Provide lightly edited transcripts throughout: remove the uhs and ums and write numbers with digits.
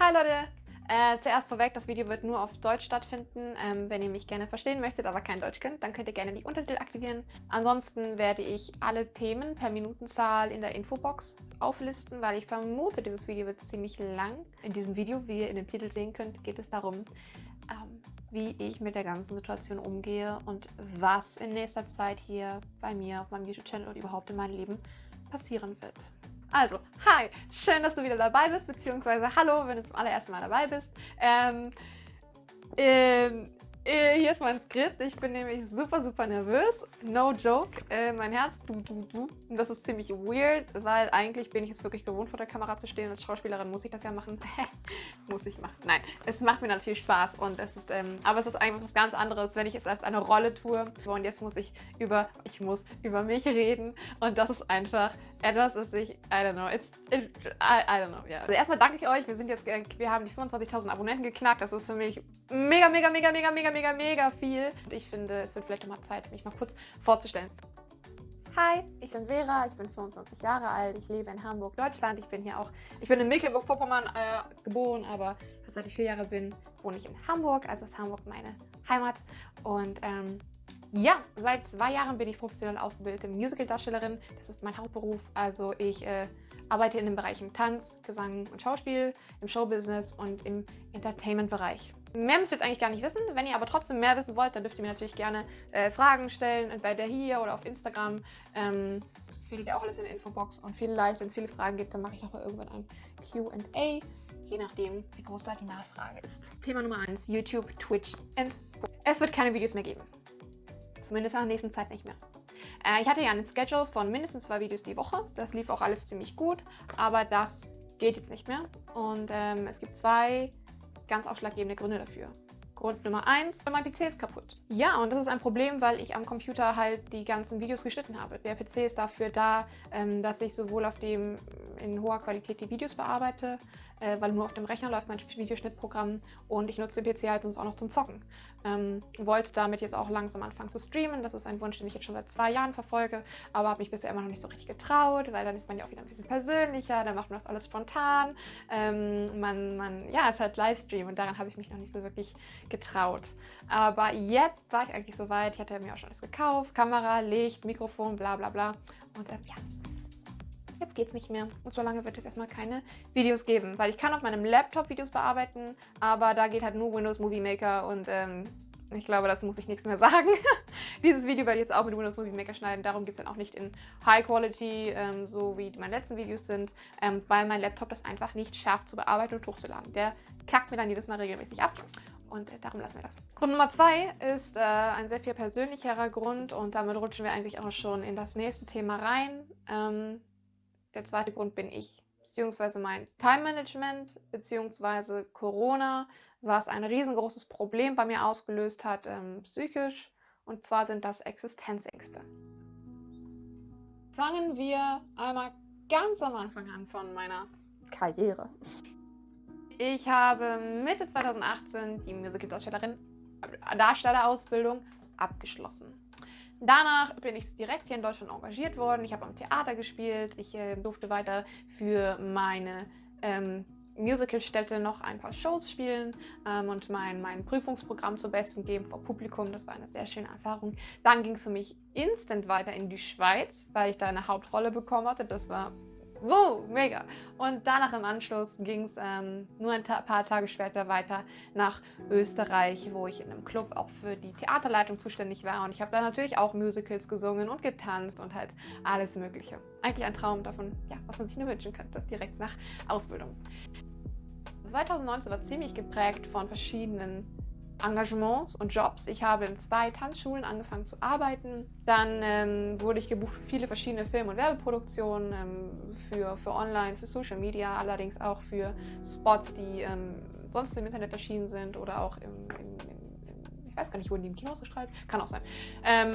Hi Leute! Zuerst vorweg, das Video wird nur auf Deutsch stattfinden. Wenn ihr mich gerne verstehen möchtet, aber kein Deutsch könnt, dann könnt ihr gerne die Untertitel aktivieren. Ansonsten werde ich alle Themen per Minutenzahl in der Infobox auflisten, weil ich vermute, dieses Video wird ziemlich lang. In diesem Video, wie ihr in dem Titel sehen könnt, geht es darum, wie ich mit der ganzen Situation umgehe und was in nächster Zeit hier bei mir auf meinem YouTube-Channel und überhaupt in meinem Leben passieren wird. Also, hi! Schön, dass du wieder dabei bist, beziehungsweise hallo, wenn du zum allerersten Mal dabei bist. Hier ist mein Skript. Ich bin nämlich super nervös. No joke. Mein Herz, du. Und das ist ziemlich weird, weil eigentlich bin ich es wirklich gewohnt, vor der Kamera zu stehen. Als Schauspielerin muss ich das ja machen. Muss ich machen. Nein, es macht mir natürlich Spaß. Und es ist, aber es ist einfach was ganz anderes, wenn ich es als eine Rolle tue. Und jetzt muss ich über mich reden. Und das ist einfach etwas, das ich, I don't know, I don't know, ja. Also erstmal danke ich euch. Wir haben die 25.000 Abonnenten geknackt. Das ist für mich mega viel. Und ich finde, es wird vielleicht auch mal Zeit, mich mal kurz vorzustellen. Hi, ich bin Vera, ich bin 25 Jahre alt, ich lebe in Hamburg, Deutschland. Ich bin in Mecklenburg-Vorpommern geboren, aber seit ich 4 Jahre bin, wohne ich in Hamburg. Also ist Hamburg meine Heimat. Und ja, seit 2 Jahren bin ich professionell ausgebildete Musical-Darstellerin. Das ist mein Hauptberuf. Also ich arbeite in den Bereichen Tanz, Gesang und Schauspiel, im Showbusiness und im Entertainment-Bereich. Mehr müsst ihr jetzt eigentlich gar nicht wissen. Wenn ihr aber trotzdem mehr wissen wollt, dann dürft ihr mir natürlich gerne Fragen stellen, entweder hier oder auf Instagram. Findet ihr auch alles in der Infobox. Und vielleicht, wenn es viele Fragen gibt, dann mache ich noch mal irgendwann ein Q&A, je nachdem, wie groß da die Nachfrage ist. Thema Nummer 1, YouTube, Twitch und es wird keine Videos mehr geben. Zumindest in der nächsten Zeit nicht mehr. Ich hatte ja einen Schedule von mindestens 2 Videos die Woche. Das lief auch alles ziemlich gut, aber das geht jetzt nicht mehr. Und es gibt 2 ganz ausschlaggebende Gründe dafür. Grund Nummer 1, mein PC ist kaputt. Ja, und das ist ein Problem, weil ich am Computer halt die ganzen Videos geschnitten habe. Der PC ist dafür da, dass ich sowohl in hoher Qualität die Videos bearbeite, weil nur auf dem Rechner läuft mein Videoschnittprogramm und ich nutze den PC halt sonst auch noch zum Zocken. Wollte damit jetzt auch langsam anfangen zu streamen. Das ist ein Wunsch, den ich jetzt schon seit 2 Jahren verfolge, aber habe mich bisher immer noch nicht so richtig getraut, weil dann ist man ja auch wieder ein bisschen persönlicher, dann macht man das alles spontan. Es ist halt Livestream und daran habe ich mich noch nicht so wirklich getraut. Aber jetzt war ich eigentlich soweit. Ich hatte mir auch schon alles gekauft. Kamera, Licht, Mikrofon, bla bla bla. Und ja, jetzt geht's nicht mehr. Und so lange wird es erstmal keine Videos geben. Weil ich kann auf meinem Laptop Videos bearbeiten, aber da geht halt nur Windows Movie Maker und ich glaube, dazu muss ich nichts mehr sagen. Dieses Video werde ich jetzt auch mit Windows Movie Maker schneiden. Darum gibt es dann auch nicht in High Quality, so wie meine letzten Videos sind, weil mein Laptop das einfach nicht schafft zu bearbeiten und hochzuladen. Der kackt mir dann jedes Mal regelmäßig ab. Und darum lassen wir das. Grund Nummer 2 ist ein sehr viel persönlicherer Grund und damit rutschen wir eigentlich auch schon in das nächste Thema rein. Der zweite Grund bin ich, beziehungsweise mein Time-Management, beziehungsweise Corona, was ein riesengroßes Problem bei mir ausgelöst hat, psychisch. Und zwar sind das Existenzängste. Fangen wir einmal ganz am Anfang an von meiner Karriere. Ich habe Mitte 2018 die Musical-Darstellerausbildung abgeschlossen. Danach bin ich direkt hier in Deutschland engagiert worden. Ich habe am Theater gespielt. Ich durfte weiter für meine Musicalstätte noch ein paar Shows spielen und mein Prüfungsprogramm zum Besten geben vor Publikum. Das war eine sehr schöne Erfahrung. Dann ging es für mich instant weiter in die Schweiz, weil ich da eine Hauptrolle bekommen hatte. Das war mega. Und danach im Anschluss ging es nur ein paar Tage später weiter nach Österreich, wo ich in einem Club auch für die Theaterleitung zuständig war. Und ich habe da natürlich auch Musicals gesungen und getanzt und halt alles Mögliche. Eigentlich ein Traum davon, ja, was man sich nur wünschen könnte, direkt nach Ausbildung. 2019 war ziemlich geprägt von verschiedenen Engagements und Jobs. Ich habe in 2 Tanzschulen angefangen zu arbeiten. Dann wurde ich gebucht für viele verschiedene Film- und Werbeproduktionen, für Online, für Social Media, allerdings auch für Spots, die sonst im Internet erschienen sind oder auch ich weiß gar nicht, wurden die im Kino ausgestrahlt? Kann auch sein.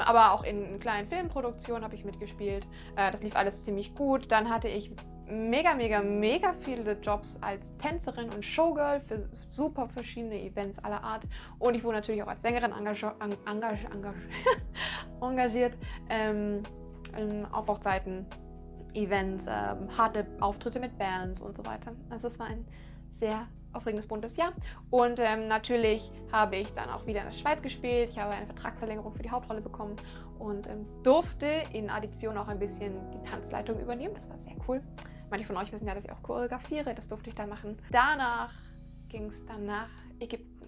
Aber auch in kleinen Filmproduktionen habe ich mitgespielt. Das lief alles ziemlich gut. Dann hatte ich mega viele Jobs als Tänzerin und Showgirl für super verschiedene Events aller Art. Und ich wurde natürlich auch als Sängerin engagiert auf Hochzeiten, Events, harte Auftritte mit Bands und so weiter. Also es war ein sehr aufregendes, buntes Jahr. Und natürlich habe ich dann auch wieder in der Schweiz gespielt. Ich habe eine Vertragsverlängerung für die Hauptrolle bekommen und durfte in Addition auch ein bisschen die Tanzleitung übernehmen. Das war sehr cool. Manche von euch wissen ja, dass ich auch choreografiere. Das durfte ich da machen. Danach ging es dann nach Ägypten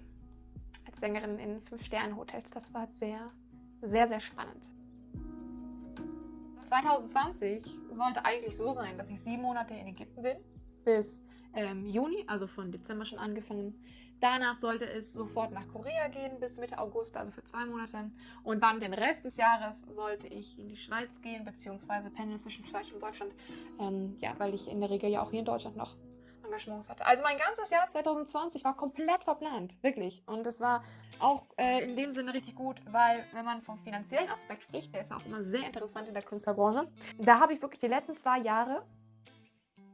als Sängerin in 5-Sterne-Hotels. Das war sehr, sehr, sehr spannend. 2020 sollte eigentlich so sein, dass ich 7 Monate in Ägypten bin, bis Juni, also von Dezember schon angefangen. Danach sollte es sofort nach Korea gehen, bis Mitte August, also für 2 Monate. Und dann den Rest des Jahres sollte ich in die Schweiz gehen, beziehungsweise pendeln zwischen Schweiz und Deutschland. Ja, weil ich in der Regel ja auch hier in Deutschland noch Engagements hatte. Also mein ganzes Jahr 2020 war komplett verplant, wirklich. Und es war auch in dem Sinne richtig gut, weil wenn man vom finanziellen Aspekt spricht, der ist auch immer sehr interessant in der Künstlerbranche, da habe ich wirklich die letzten 2 Jahre,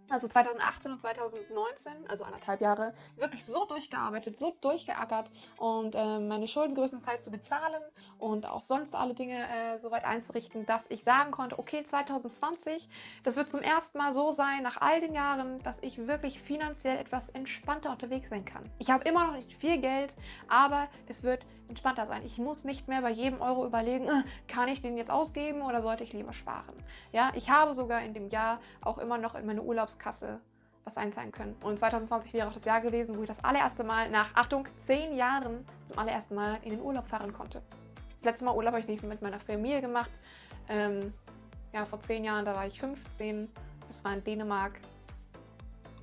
also 2018 und 2019, also 1,5 Jahre, wirklich so durchgearbeitet, so durchgeackert und meine Schulden größtenteils zu bezahlen und auch sonst alle Dinge soweit einzurichten, dass ich sagen konnte, okay, 2020, das wird zum ersten Mal so sein, nach all den Jahren, dass ich wirklich finanziell etwas entspannter unterwegs sein kann. Ich habe immer noch nicht viel Geld, aber es wird entspannter sein. Ich muss nicht mehr bei jedem Euro überlegen, kann ich den jetzt ausgeben oder sollte ich lieber sparen? Ja, ich habe sogar in dem Jahr auch immer noch in meine Urlaubskasse was einzahlen können. Und 2020 wäre auch das Jahr gewesen, wo ich das allererste Mal nach, Achtung, 10 Jahren zum allerersten Mal in den Urlaub fahren konnte. Das letzte Mal Urlaub habe ich nicht mit meiner Familie gemacht. Ja, vor 10 Jahren, da war ich 15. Das war in Dänemark.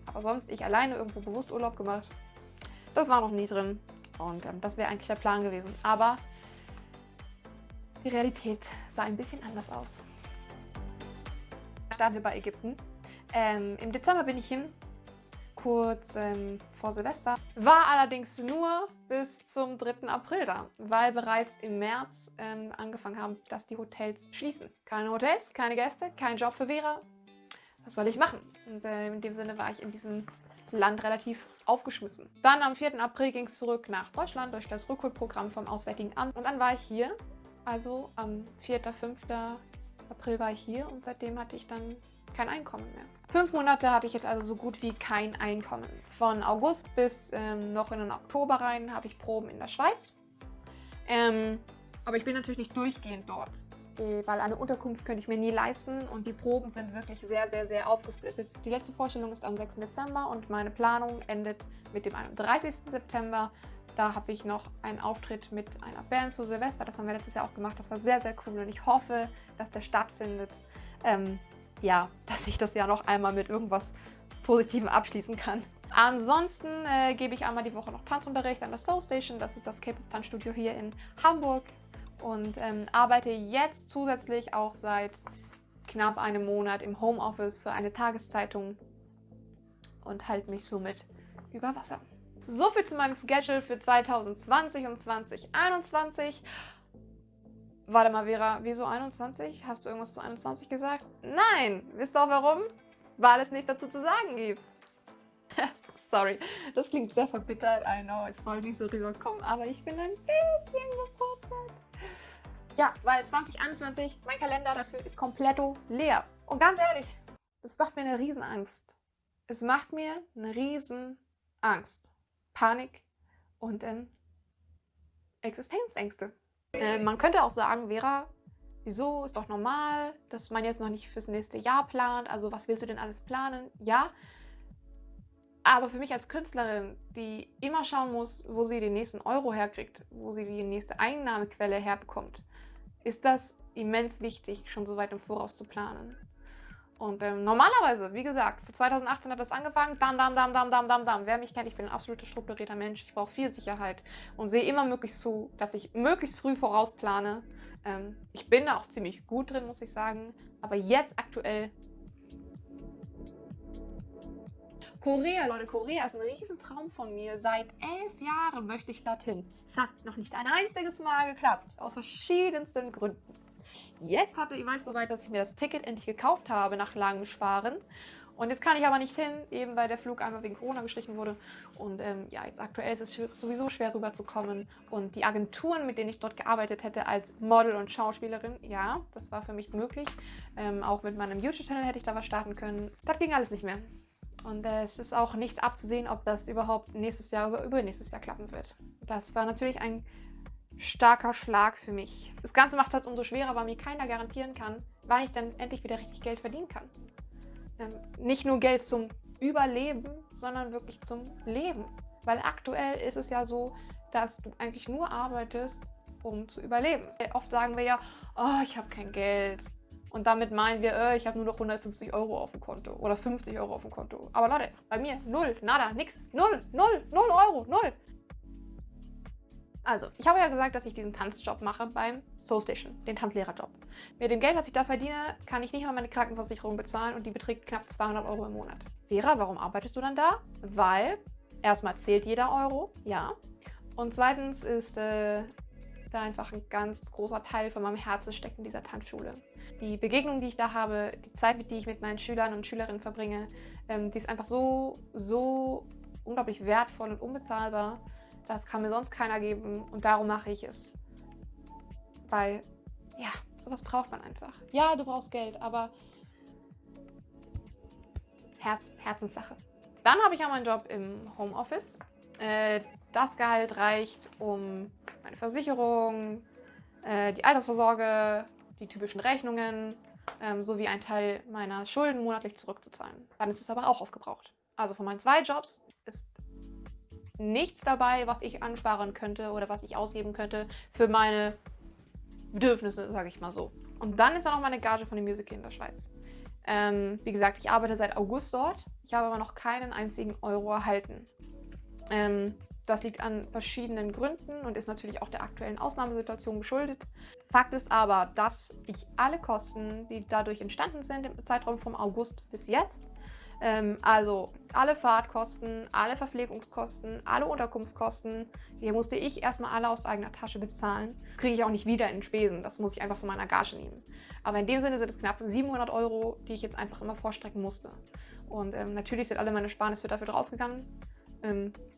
Aber sonst ich alleine irgendwo bewusst Urlaub gemacht. Das war noch nie drin. Und das wäre eigentlich der Plan gewesen. Aber die Realität sah ein bisschen anders aus. Starten wir bei Ägypten. Im Dezember bin ich hin, kurz vor Silvester. War allerdings nur bis zum 3. April da, weil bereits im März angefangen haben, dass die Hotels schließen. Keine Hotels, keine Gäste, kein Job für Vera. Was soll ich machen? Und in dem Sinne war ich in diesem Land relativ aufgeschmissen. Dann am 4. April ging es zurück nach Deutschland durch das Rückholprogramm vom Auswärtigen Amt. Und dann war ich hier, also am 4., 5. April war ich hier und seitdem hatte ich dann kein Einkommen mehr. 5 Monate hatte ich jetzt also so gut wie kein Einkommen. Von August bis noch in den Oktober rein habe ich Proben in der Schweiz. Aber ich bin natürlich nicht durchgehend dort, weil eine Unterkunft könnte ich mir nie leisten und die Proben sind wirklich sehr, sehr, sehr aufgesplittet. Die letzte Vorstellung ist am 6. Dezember und meine Planung endet mit dem 31. September. Da habe ich noch einen Auftritt mit einer Band zu Silvester. Das haben wir letztes Jahr auch gemacht. Das war sehr, sehr cool und ich hoffe, dass der stattfindet. Ja, dass ich das Jahr noch einmal mit irgendwas Positivem abschließen kann. Ansonsten gebe ich einmal die Woche noch Tanzunterricht an der Soul Station. Das ist das K-Pop-Tanzstudio hier in Hamburg. Und arbeite jetzt zusätzlich auch seit knapp einem Monat im Homeoffice für eine Tageszeitung und halte mich somit über Wasser. So viel zu meinem Schedule für 2020 und 2021. Warte mal, Vera, wieso 21? Hast du irgendwas zu 21 gesagt? Nein! Wisst ihr auch warum? Weil es nichts dazu zu sagen gibt. Sorry, das klingt sehr verbittert. I know, es soll nicht so rüberkommen, aber ich bin ein bisschen gefrustet. Ja, weil 2021, mein Kalender dafür ist komplett leer. Und ganz ehrlich, das macht mir eine Riesenangst. Es macht mir eine Riesenangst. Panik und Existenzängste. Man könnte auch sagen, Vera, wieso, ist doch normal, dass man jetzt noch nicht fürs nächste Jahr plant. Also was willst du denn alles planen? Ja, aber für mich als Künstlerin, die immer schauen muss, wo sie den nächsten Euro herkriegt, wo sie die nächste Einnahmequelle herbekommt, ist das immens wichtig, schon so weit im Voraus zu planen. Und normalerweise, wie gesagt, für 2018 hat das angefangen, dam. Wer mich kennt, ich bin ein absoluter strukturierter Mensch. Ich brauche viel Sicherheit und sehe immer möglichst zu, dass ich möglichst früh vorausplane. Ich bin da auch ziemlich gut drin, muss ich sagen. Aber jetzt aktuell... Korea, Leute, Korea ist ein Riesentraum von mir. Seit 11 Jahren möchte ich dorthin. Es hat noch nicht ein einziges Mal geklappt, aus verschiedensten Gründen. Jetzt hatte ich weiß soweit, dass ich mir das Ticket endlich gekauft habe nach langem Sparen. Und jetzt kann ich aber nicht hin, eben weil der Flug einmal wegen Corona gestrichen wurde. Und ja, jetzt aktuell ist es sowieso schwer rüberzukommen. Und die Agenturen, mit denen ich dort gearbeitet hätte als Model und Schauspielerin, ja, das war für mich möglich. Auch mit meinem YouTube-Channel hätte ich da was starten können. Das ging alles nicht mehr. Und es ist auch nicht abzusehen, ob das überhaupt nächstes Jahr oder übernächstes Jahr klappen wird. Das war natürlich ein starker Schlag für mich. Das Ganze macht halt umso schwerer, weil mir keiner garantieren kann, wann ich dann endlich wieder richtig Geld verdienen kann. Nicht nur Geld zum Überleben, sondern wirklich zum Leben. Weil aktuell ist es ja so, dass du eigentlich nur arbeitest, um zu überleben. Oft sagen wir ja, oh, ich habe kein Geld. Und damit meinen wir, ich habe nur noch 150 Euro auf dem Konto oder 50 Euro auf dem Konto. Aber Leute, bei mir null, nada, nix, null, null, 0 Euro, null. Also, ich habe ja gesagt, dass ich diesen Tanzjob mache beim Soul Station, den Tanzlehrerjob. Mit dem Geld, was ich da verdiene, kann ich nicht mal meine Krankenversicherung bezahlen und die beträgt knapp 200 Euro im Monat. Vera, warum arbeitest du dann da? Weil erstmal zählt jeder Euro, ja. Und zweitens ist da einfach ein ganz großer Teil von meinem Herzen steckt in dieser Tanzschule. Die Begegnung, die ich da habe, die Zeit, die ich mit meinen Schülern und Schülerinnen verbringe, die ist einfach so unglaublich wertvoll und unbezahlbar. Das kann mir sonst keiner geben und darum mache ich es. Weil, ja, sowas braucht man einfach. Ja, du brauchst Geld, aber Herzenssache. Dann habe ich ja meinen Job im Homeoffice. Das Gehalt reicht, um meine Versicherung, die Altersvorsorge, die typischen Rechnungen sowie einen Teil meiner Schulden monatlich zurückzuzahlen. Dann ist es aber auch aufgebraucht. Also von meinen 2 Jobs ist nichts dabei, was ich ansparen könnte oder was ich ausgeben könnte für meine Bedürfnisse, sage ich mal so. Und dann ist da noch meine Gage von dem Musical in der Schweiz. Wie gesagt, ich arbeite seit August dort. Ich habe aber noch keinen einzigen Euro erhalten. Das liegt an verschiedenen Gründen und ist natürlich auch der aktuellen Ausnahmesituation geschuldet. Fakt ist aber, dass ich alle Kosten, die dadurch entstanden sind im Zeitraum vom August bis jetzt, also alle Fahrtkosten, alle Verpflegungskosten, alle Unterkunftskosten, die musste ich erstmal alle aus eigener Tasche bezahlen. Das kriege ich auch nicht wieder in Spesen, das muss ich einfach von meiner Gage nehmen. Aber in dem Sinne sind es knapp 700 Euro, die ich jetzt einfach immer vorstrecken musste. Und natürlich sind alle meine Ersparnisse dafür draufgegangen.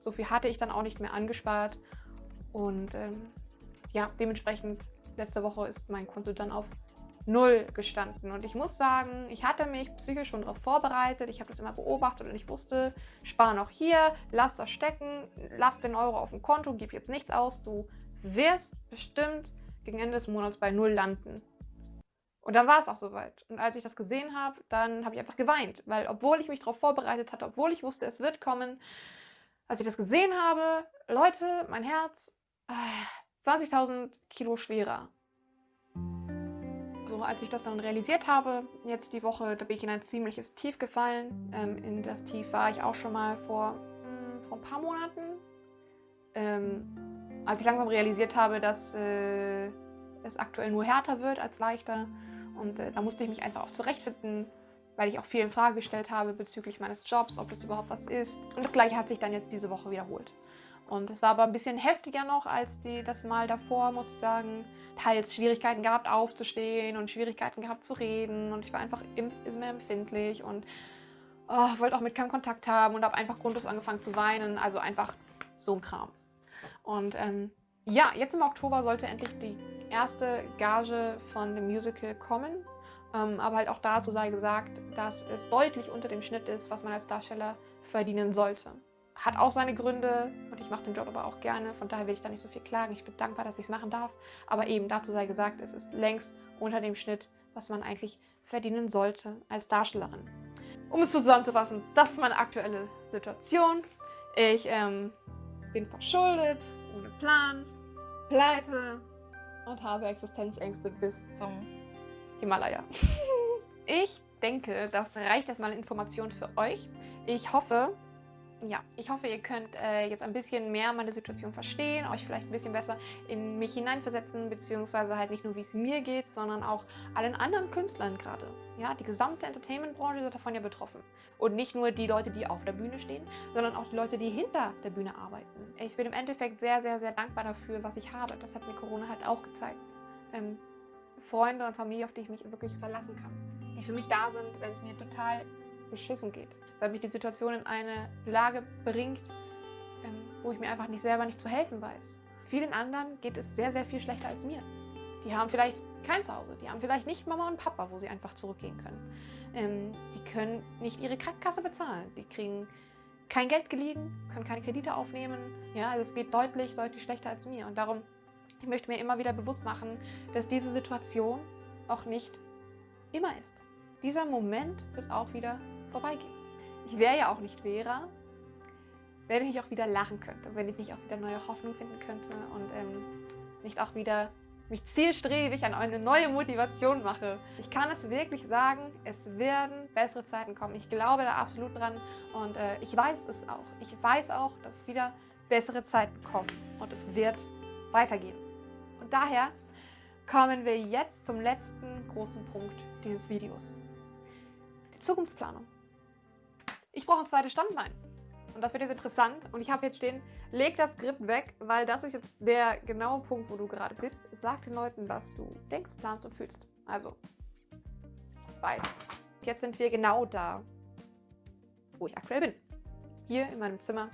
So viel hatte ich dann auch nicht mehr angespart. Und ja, dementsprechend letzte Woche ist mein Konto dann auf 0 gestanden. Und ich muss sagen, ich hatte mich psychisch schon darauf vorbereitet. Ich habe das immer beobachtet und ich wusste, spar noch hier, lass das stecken, lass den Euro auf dem Konto, gib jetzt nichts aus. Du wirst bestimmt gegen Ende des Monats bei 0 landen. Und dann war es auch soweit. Und als ich das gesehen habe, dann habe ich einfach geweint. Weil obwohl ich mich darauf vorbereitet hatte, obwohl ich wusste, es wird kommen, als ich das gesehen habe, Leute, mein Herz, 20.000 Kilo schwerer. So, als ich das dann realisiert habe, jetzt die Woche, da bin ich in ein ziemliches Tief gefallen. In das Tief war ich auch schon mal vor ein paar Monaten. Als ich langsam realisiert habe, dass es aktuell nur härter wird als leichter. Und da musste ich mich einfach auch zurechtfinden, weil ich auch viel in Frage gestellt habe bezüglich meines Jobs, ob das überhaupt was ist. Und das Gleiche hat sich dann jetzt diese Woche wiederholt. Und es war aber ein bisschen heftiger noch als das Mal davor, muss ich sagen. Teils Schwierigkeiten gehabt aufzustehen und Schwierigkeiten gehabt zu reden. Und ich war einfach immer empfindlich und wollte auch mit keinem Kontakt haben und habe einfach grundlos angefangen zu weinen. Also einfach so ein Kram. Und ja, jetzt im Oktober sollte endlich die erste Gage von dem Musical kommen. Aber halt auch dazu sei gesagt, dass es deutlich unter dem Schnitt ist, was man als Darsteller verdienen sollte. Hat auch seine Gründe und ich mache den Job aber auch gerne, von daher will ich da nicht so viel klagen. Ich bin dankbar, dass ich es machen darf. Aber eben dazu sei gesagt, es ist längst unter dem Schnitt, was man eigentlich verdienen sollte als Darstellerin. Um es zusammenzufassen, das ist meine aktuelle Situation. Ich bin verschuldet, ohne Plan, pleite und habe Existenzängste bis zum Himalaya. Ich denke, das reicht erstmal Informationen für euch. Ich hoffe, ihr könnt jetzt ein bisschen mehr meine Situation verstehen, euch vielleicht ein bisschen besser in mich hineinversetzen, beziehungsweise halt nicht nur, wie es mir geht, sondern auch allen anderen Künstlern gerade. Ja, die gesamte Entertainment-Branche ist davon ja betroffen. Und nicht nur die Leute, die auf der Bühne stehen, sondern auch die Leute, die hinter der Bühne arbeiten. Ich bin im Endeffekt sehr, sehr, sehr dankbar dafür, was ich habe. Das hat mir Corona halt auch gezeigt. Freunde und Familie, auf die ich mich wirklich verlassen kann. Die für mich da sind, wenn es mir total beschissen geht. Weil mich die Situation in eine Lage bringt, wo ich mir einfach selber nicht zu helfen weiß. Vielen anderen geht es sehr, sehr viel schlechter als mir. Die haben vielleicht kein Zuhause. Die haben vielleicht nicht Mama und Papa, wo sie einfach zurückgehen können. Die können nicht ihre Krankenkasse bezahlen. Die kriegen kein Geld geliehen, können keine Kredite aufnehmen. Ja, also es geht deutlich, deutlich schlechter als mir. Und darum, ich möchte mir immer wieder bewusst machen, dass diese Situation auch nicht immer ist. Dieser Moment wird auch wieder vorbeigehen. Ich wäre ja auch nicht Vera, wenn ich nicht auch wieder lachen könnte, wenn ich nicht auch wieder neue Hoffnung finden könnte und nicht auch wieder mich zielstrebig an eine neue Motivation mache. Ich kann es wirklich sagen, es werden bessere Zeiten kommen. Ich glaube da absolut dran und ich weiß es auch. Ich weiß auch, dass es wieder bessere Zeiten kommen und es wird weitergehen. Und daher kommen wir jetzt zum letzten großen Punkt dieses Videos. Die Zukunftsplanung. Ich brauche ein zweites Standbein. Und das wird jetzt interessant. Und ich habe jetzt stehen, leg das Skript weg, weil das ist jetzt der genaue Punkt, wo du gerade bist. Sag den Leuten, was du denkst, planst und fühlst. Also, weil jetzt sind wir genau da, wo ich aktuell bin. Hier in meinem Zimmer,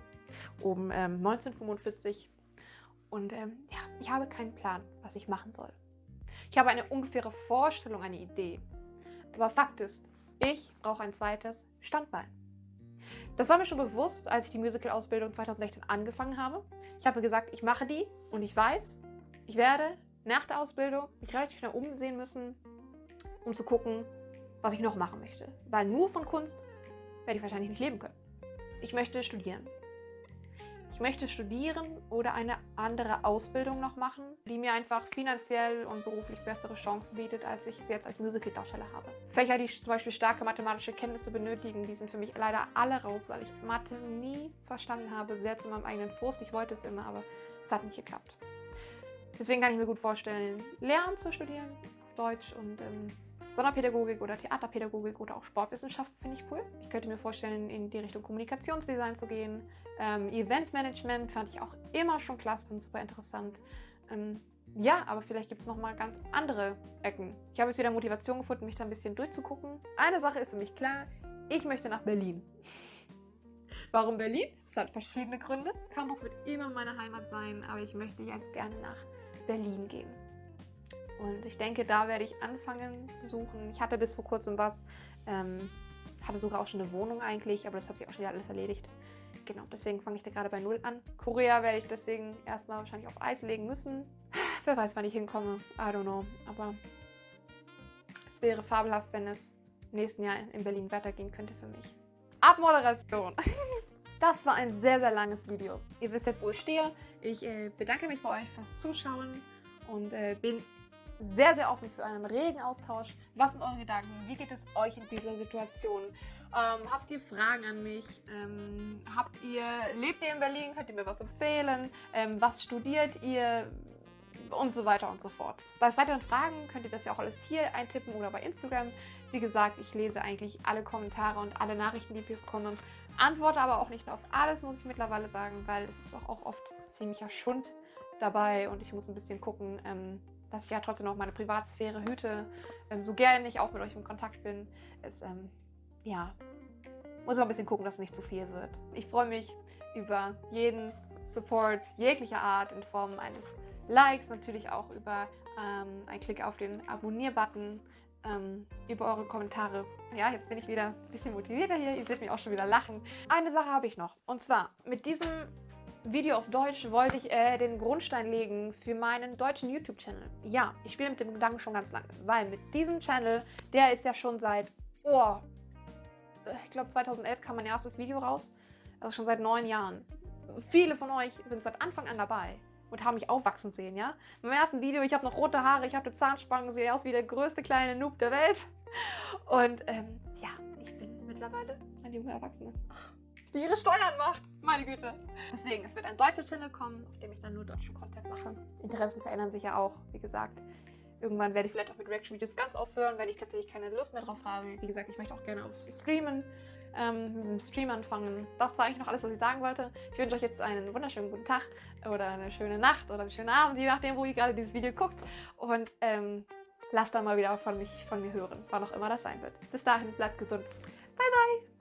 um 19:45 und ja, ich habe keinen Plan, was ich machen soll. Ich habe eine ungefähre Vorstellung, eine Idee. Aber Fakt ist, ich brauche ein zweites Standbein. Das war mir schon bewusst, als ich die Musical-Ausbildung 2016 angefangen habe. Ich habe gesagt, ich mache die und ich weiß, ich werde nach der Ausbildung mich relativ schnell umsehen müssen, um zu gucken, was ich noch machen möchte. Weil nur von Kunst werde ich wahrscheinlich nicht leben können. Ich möchte studieren. Ich möchte studieren oder eine andere Ausbildung noch machen, die mir einfach finanziell und beruflich bessere Chancen bietet, als ich es jetzt als Musical-Darsteller habe. Fächer, die zum Beispiel starke mathematische Kenntnisse benötigen, die sind für mich leider alle raus, weil ich Mathe nie verstanden habe, sehr zu meinem eigenen Frust. Ich wollte es immer, aber es hat nicht geklappt. Deswegen kann ich mir gut vorstellen, Lehramt zu studieren auf Deutsch und Sonderpädagogik oder Theaterpädagogik oder auch Sportwissenschaft finde ich cool. Ich könnte mir vorstellen, in die Richtung Kommunikationsdesign zu gehen. Eventmanagement fand ich auch immer schon klasse und super interessant. Ja, aber vielleicht gibt es nochmal ganz andere Ecken. Ich habe jetzt wieder Motivation gefunden, mich da ein bisschen durchzugucken. Eine Sache ist für mich klar, ich möchte nach Berlin. Warum Berlin? Es hat verschiedene Gründe. Hamburg wird immer meine Heimat sein, aber ich möchte jetzt gerne nach Berlin gehen. Und ich denke, da werde ich anfangen zu suchen. Ich hatte bis vor kurzem was, hatte sogar auch schon eine Wohnung eigentlich, aber das hat sich auch schon wieder alles erledigt. Genau, deswegen fange ich da gerade bei Null an. Korea werde ich deswegen erstmal wahrscheinlich auf Eis legen müssen. Wer weiß, wann ich hinkomme. I don't know. Aber es wäre fabelhaft, wenn es im nächsten Jahr in Berlin weitergehen könnte für mich. Abmoderation. Das war ein sehr, sehr langes Video. Ihr wisst jetzt, wo ich stehe. Ich bedanke mich bei euch fürs Zuschauen und bin sehr, sehr offen für einen regen Austausch. Was sind eure Gedanken? Wie geht es euch in dieser Situation? Habt ihr Fragen an mich? Lebt ihr in Berlin? Könnt ihr mir was empfehlen? Was studiert ihr? Und so weiter und so fort. Bei weiteren Fragen könnt ihr das ja auch alles hier eintippen oder bei Instagram. Wie gesagt, ich lese eigentlich alle Kommentare und alle Nachrichten, die wir bekommen. Antworte aber auch nicht auf alles, muss ich mittlerweile sagen, weil es ist auch oft ziemlicher Schund dabei und ich muss ein bisschen gucken, dass ich ja trotzdem noch meine Privatsphäre hüte, so gerne ich auch mit euch im Kontakt bin. Ja, muss man ein bisschen gucken, dass es nicht zu viel wird. Ich freue mich über jeden Support jeglicher Art in Form eines Likes, natürlich auch über einen Klick auf den Abonnier-Button, über eure Kommentare. Ja, jetzt bin ich wieder ein bisschen motivierter hier. Ihr seht mich auch schon wieder lachen. Eine Sache habe ich noch. Und zwar, mit diesem Video auf Deutsch wollte ich den Grundstein legen für meinen deutschen YouTube-Channel. Ja, ich spiele mit dem Gedanken schon ganz lange, weil mit diesem Channel, der ist ja schon seit, ich glaube 2011 kam mein erstes Video raus, also schon seit 9 Jahren. Viele von euch sind seit Anfang an dabei und haben mich aufwachsen sehen, ja. Beim ersten Video, ich habe noch rote Haare, ich habe eine Zahnspange, sehe aus wie der größte kleine Noob der Welt. Und ja, ich bin mittlerweile ein junger Erwachsener, die ihre Steuern macht. Meine Güte. Deswegen, es wird ein deutscher Channel kommen, auf dem ich dann nur deutschen Content mache. Interessen verändern sich ja auch, wie gesagt. Irgendwann werde ich vielleicht auch mit Reaction-Videos ganz aufhören, wenn ich tatsächlich keine Lust mehr drauf habe. Wie gesagt, ich möchte auch gerne aufs Streamen, mit dem Stream anfangen. Das war eigentlich noch alles, was ich sagen wollte. Ich wünsche euch jetzt einen wunderschönen guten Tag oder eine schöne Nacht oder einen schönen Abend, je nachdem, wo ihr gerade dieses Video guckt. Und lasst dann mal wieder von mir hören, wann auch immer das sein wird. Bis dahin, bleibt gesund. Bye, bye!